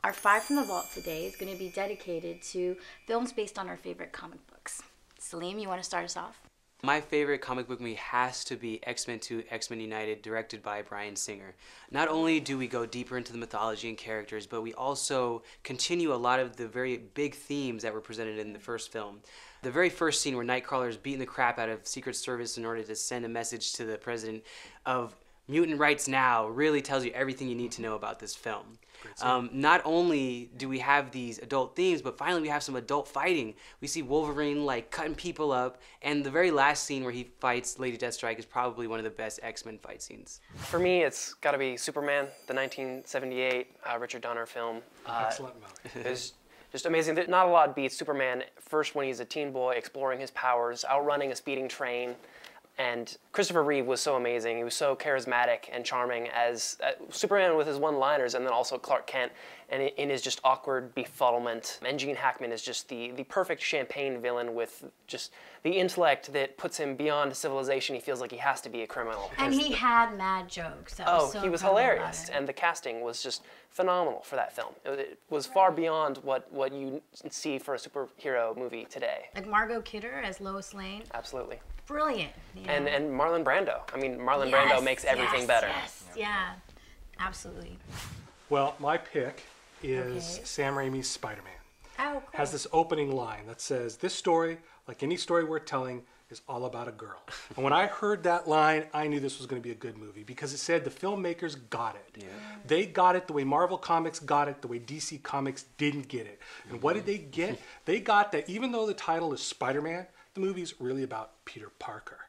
Our Five from the Vault today is going to be dedicated to films based on our favorite comic books. Salim, you want to start us off? My favorite comic book movie has to be X-Men 2, X-Men United, directed by Bryan Singer. Not only do we go deeper into the mythology and characters, but we also continue a lot of the very big themes that were presented in the first film. The very first scene where Nightcrawler is beating the crap out of Secret Service in order to send a message to the president of Mutant Rights Now really tells you everything you need to know about this film. Not only do we have these adult themes, but finally we have some adult fighting. We see Wolverine like cutting people up, and the very last scene where he fights Lady Deathstrike is probably one of the best X-Men fight scenes. For me, it's got to be Superman, the 1978 Richard Donner film. Excellent movie. It's just amazing. Not a lot beats Superman first when he's a teen boy exploring his powers, outrunning a speeding train. And Christopher Reeve was so amazing. He was so charismatic and charming as Superman with his one-liners, and then also Clark Kent and in his just awkward befuddlement. And Gene Hackman is just the perfect champagne villain with just the intellect that puts him beyond civilization. He feels like he has to be a criminal. And he had mad jokes. He was hilarious. And the casting was just phenomenal for that film. It was far beyond what you see for a superhero movie today. Like Margot Kidder as Lois Lane. Absolutely. Brilliant. Yeah. And Marlon Brando. I mean, Marlon Brando makes everything better. Yes, yeah, absolutely. Well, my pick is Sam Raimi's Spider-Man. Oh, cool. Has this opening line that says, "This story, like any story we're telling, is all about a girl." And when I heard that line, I knew this was going to be a good movie because it said the filmmakers got it. Yeah. They got it the way Marvel Comics got it, the way DC Comics didn't get it. And what did they get? They got that even though the title is Spider-Man, the movie's really about Peter Parker.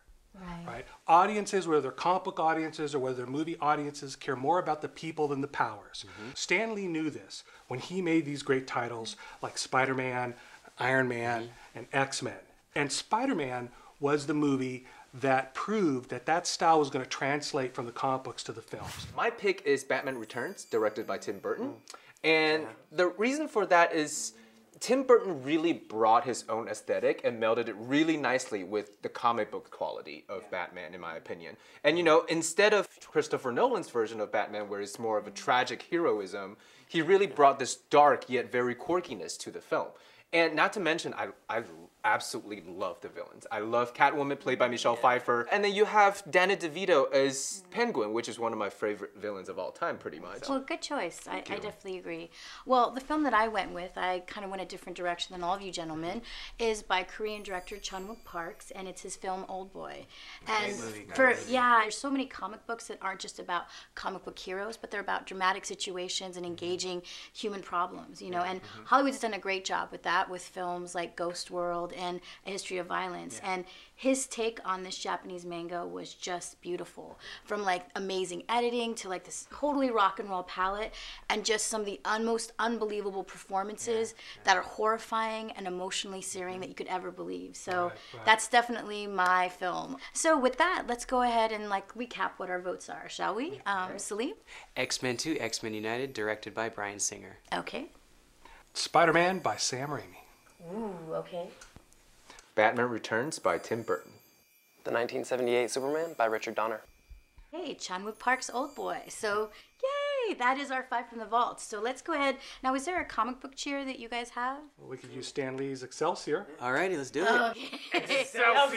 Right? Audiences, whether they're comic book audiences or whether they're movie audiences, care more about the people than the powers. Stan Lee knew this when he made these great titles like Spider-Man, Iron Man, and X-Men. And Spider-Man was the movie that proved that that style was going to translate from the comic books to the films. My pick is Batman Returns, directed by Tim Burton. And the reason for that is Tim Burton really brought his own aesthetic and melded it really nicely with the comic book quality of Batman, in my opinion. And you know, instead of Christopher Nolan's version of Batman, where it's more of a tragic heroism, he really brought this dark yet very quirkiness to the film. And not to mention, I absolutely love the villains. I love Catwoman, played by Michelle Pfeiffer. And then you have Danny DeVito as Penguin, which is one of my favorite villains of all time, pretty much. Well, good choice. I definitely agree. Well, the film that I went with, I kind of went a different direction than all of you gentlemen, is by Korean director Chan-wook Park, and it's his film Old Boy. And there's so many comic books that aren't just about comic book heroes, but they're about dramatic situations and engaging human problems, you know. And Hollywood's done a great job with that, with films like Ghost World and A History of Violence. And his take on this Japanese manga was just beautiful. From like amazing editing to like this totally rock and roll palette, and just some of the most unbelievable performances that are horrifying and emotionally searing that you could ever believe. So that's definitely my film. So with that, let's go ahead and like recap what our votes are, shall we? Salim? X-Men 2, X-Men United, directed by Bryan Singer. Okay. Spider-Man by Sam Raimi. Ooh, okay. Batman Returns by Tim Burton. The 1978 Superman by Richard Donner. Hey, Chan-wook Park's Old Boy. So, yay! That is our Five from the Vault. So let's go ahead. Now, is there a comic book cheer that you guys have? Well, we could use Stan Lee's Excelsior. Alrighty, let's do it. Okay. Excelsior!